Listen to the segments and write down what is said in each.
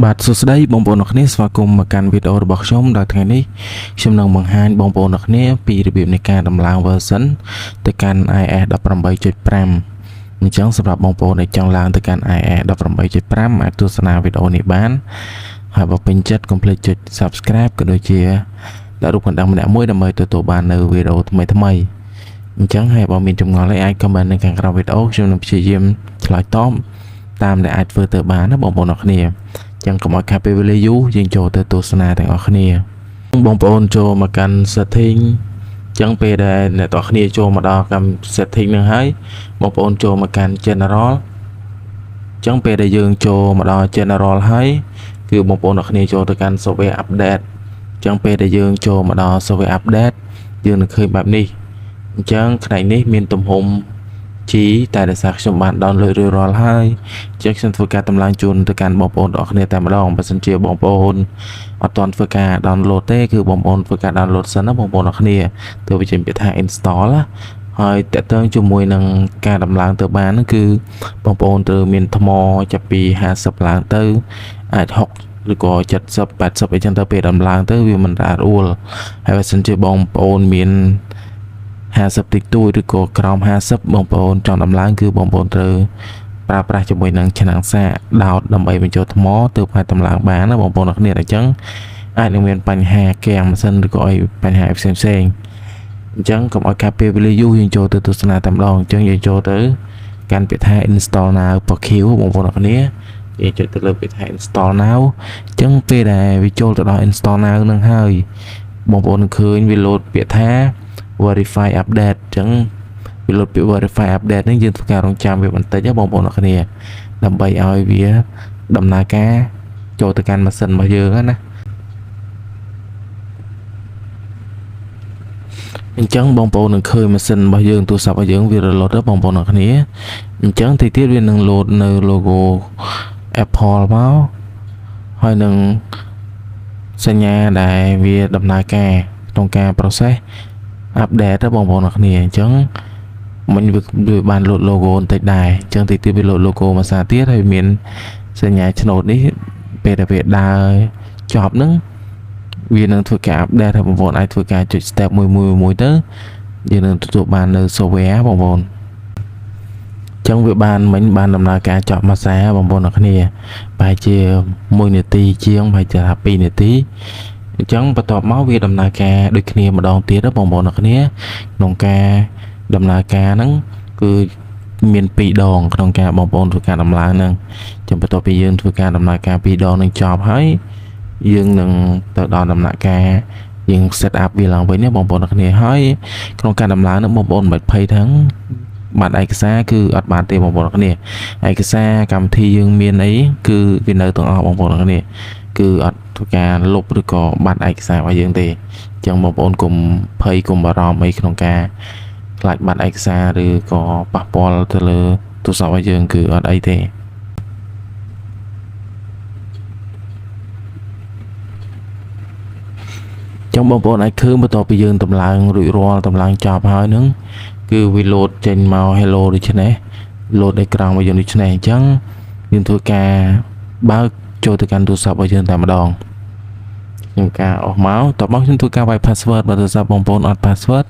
បាទសួស្តីបងប្អូនអ្នកគ្នាស្វាគមន៍មកកាន់វីដេអូរបស់ខ្ញុំដល់ថ្ងៃនេះខ្ញុំនឹងបង្ហាញបងប្អូនអ្នកគ្នាពីរបៀបនៃការដំឡើង version ទៅកាន់ iOS 18.5 អញ្ចឹងសម្រាប់បងប្អូនដែលចង់ឡើងទៅកាន់ iOS 18.5 អាចទស្សនាវីដេអូនេះបានហើយបើពេញចិត្តកុំភ្លេចចុច Subscribe ក៏ដូចជាដាក់រូបកណ្ដឹងម្នាក់មួយដើម្បីទទួលបាននៅវីដេអូថ្មីៗអញ្ចឹងហើយបើមានចម្ងល់អីអាច comment នៅខាងក្រោមវីដេអូខ្ញុំនឹងព្យាយាមឆ្លើយតបតាមដែលអាចធ្វើទៅបានណាបងប្អូនអ្នកគ្នាចឹងកុំឲ្យខាតពេលវេលាយូរយើងចូលទៅទស្សនាទាំងអស់គ្នាបងប្អូនចូលមកកាន់ setting ចឹងពេលដែលអ្នកទាំងអស់គ្នាចូលមកដល់កម្ម setting នឹងហើយបងប្អូនចូលមកកាន់ general ចឹងពេលដែលយើងចូលមកដល់ general ហើយគឺបងប្អូនអ្នកគ្នាចូលទៅកាន់ software update ចឹងពេលដែលយើងចូលមកដល់ software update យើងនឹងឃើញបែបនេះអញ្ចឹងផ្នែកនេះមានទំហំG តែដោយសារខ្ញុំបាន download រួចរាល់ហើយចឹងខ្ញុំធ្វើការតម្លើងជូនទៅកាន់បងប្អូនទាំងអស់គ្នាតែម្ដងបើសិនជាបងប្អូនអត់ទាន់ធ្វើការ download ទេគឺបងប្អូនធ្វើការ download សិនណាបងប្អូនទាំងអស់គ្នាទើបបញ្ចេញពាក្យថា install ណាហើយតើតើជាមួយនឹងការដំឡើងទៅបានគឺបងប្អូនត្រូវមានថ្មចាប់ពី50ឡើងទៅអាច60ឬក៏70 80អីចឹងទៅពេលដំឡើងទៅវាមិនរ៉ារអួលហើយបើសិនជាបងប្អូនមាន50តិចតួចឬក៏ក្រោម50បងប្អូនចង់ដំឡើងគឺបងប្អូនត្រូវប្រើប្រាស់ជាមួយនឹងឆ្នាំងសាកដោតដើម្បីបញ្ចូលថ្មទើបអាចដំឡើងបានណាបងប្អូនអរគ្នាអញ្ចឹងអាចនឹងមានបញ្ហាគាំងម៉ាស៊ីនឬក៏អីបញ្ហាផ្សេងអញ្ចឹងកុំឲ្យកាត់ពេលវេលាយូរយើងចូលទៅទស្សនាតែម្ដងអញ្ចឹងយើងចូលទៅកាន់ពាក្យថា install now របស់ Q បងប្អូនអរគ្នាយើងចុចទៅលើពាក្យថា install now អញ្ចឹងពេលដែលវាចូលទៅដល់ install now នឹងហើយបងប្អូននឹងឃើញវាលោតពាក្យថា verify update អញ្ចឹងវាលោតពាក្យ verify update នេះយើងធ្វើការរងចាំវាបន្តិចណាបងប្អូនអរគ្នាដើម្បីឲ្យវាដំណើរការចូលទៅកាន់ម៉ាស៊ីនរបស់យើងណាអញ្ចឹងបងប្អូននឹងឃើញម៉ាស៊ីនរបស់យើងទូរស័ព្ទរបស់យើងវារលត់បងប្អូនអរគ្នាអញ្ចឹងទីទៀតវានឹងលោតនៅ logo Apple មកហើយនឹងសញ្ញាដែលវាដំណើរការក្នុងការ process update ទៅបងប្អូនអរគ្នាអញ្ចឹងមិញវាបានលោត logo បន្តិចដែរអញ្ចឹងទីទៀតវាលោត logo មួយសារទៀតហើយមានសញ្ញាឆ្នោតនេះពេលដែលវាដើរចប់ហ្នឹងវានឹងធ្វើការ update ហើយបងប្អូនអាចធ្វើការចុច step មួយទៅយើងនឹងទទួលបាននៅ software បងប្អូនចឹងវាបានមិញបានដំណើរការចប់មួយសារបងប្អូនអរគ្នាប្រហែលជា1នាទីជាងប្រហែលជា2នាទីអញ្ចឹងបន្ទាប់មកវាដំណើរការដូចគ្នាម្ដងទៀតបងប្អូនអរគ្នាក្នុងការដំណើរការហ្នឹងគឺមាន2ដងក្នុងការបងប្អូនធ្វើការដំឡើងហ្នឹងអញ្ចឹងបន្ទាប់ពីយើងធ្វើការដំណើរការ2ដងនឹងចប់ហើយយើងនឹងទៅដល់ដំណាក់កាលយើង set up វាឡើងវិញណាបងប្អូនអរគ្នាហើយក្នុងការដំឡើងហ្នឹងបងប្អូនមិនភ័យថាបាត់ឯកសារគឺអត់បានទេបងប្អូនអរគ្នាឯកសារកម្មវិធីយើងមានអីគឺវានៅទាំងអស់បងប្អូនអរគ្នាគឺអត់ធ្វើការលុបឬក៏បាត់ឯកសាររបស់យើងទេអញ្ចឹងបងប្អូនកុំភ័យកុំបារម្ភអីក្នុងការខ្លាចបាត់ឯកសារឬក៏ប៉ះពាល់ទៅលើទូរស័ព្ទរបស់យើងគឺអត់អីទេចឹងបងប្អូនអាចឃើញបន្ទាប់ពីយើងតម្លើងរួចរាល់តម្លើងចប់ហើយហ្នឹងគឺវាលោតចេញមក hello ដូចនេះលោតអេក្រង់របស់យើងដូចនេះអញ្ចឹងយើងធ្វើការបើកចូលទៅកាន់ទូរស័ព្ទរបស់យើងតែម្ដងខ្ញុំការអស់មកតបមកខ្ញុំធ្វើការវាយ password បើទូរស័ព្ទបងប្អូនអត់ password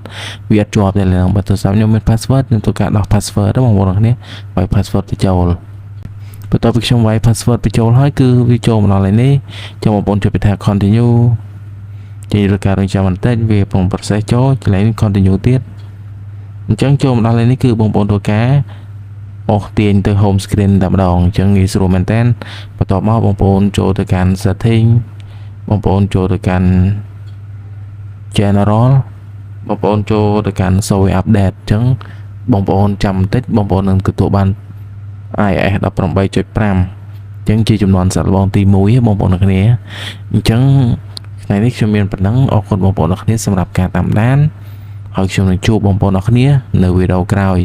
វាអត់ជាប់ទេឡើយបើទូរស័ព្ទខ្ញុំមាន password ខ្ញុំធ្វើការដោះ password ទៅបងប្អូនអរគ្នាវាយ password ទៅចូលបន្ទាប់ពីខ្ញុំវាយ password ទៅចូលហើយគឺវាចូលមកដល់ឡើយនេះចាំបងប្អូនចុចពាក្យថា continue ចេញរកការរងចាំបន្តិចវាកំពុង process ចូលចលែង continue ទៀតអញ្ចឹងចូលមកដល់នេះគឺបងប្អូនធ្វើការអស់ទាញទៅ home screen តែម្ដងអញ្ចឹងងាយស្រួលមែនតើបន្ទាប់មកបងប្អូនចូលទៅកាន់ setting បងប្អូនចូលទៅកាន់ general បងប្អូនចូលទៅកាន់ software update អញ្ចឹងបងប្អូនចាំបន្តិចបងប្អូននឹងទទួលបាន iOS 18.5 អញ្ចឹងជាចំនួនសាកល្បងទី1បងប្អូនអរគ្នាអញ្ចឹងថ្ងៃនេះខ្ញុំមានប៉ុណ្ណឹងអរគុណបងប្អូនអរគ្នាសម្រាប់ការតាមដានហើយខ្ញុំនឹងជួបបងប្អូនអរគ្នានៅវីដេអូក្រោយ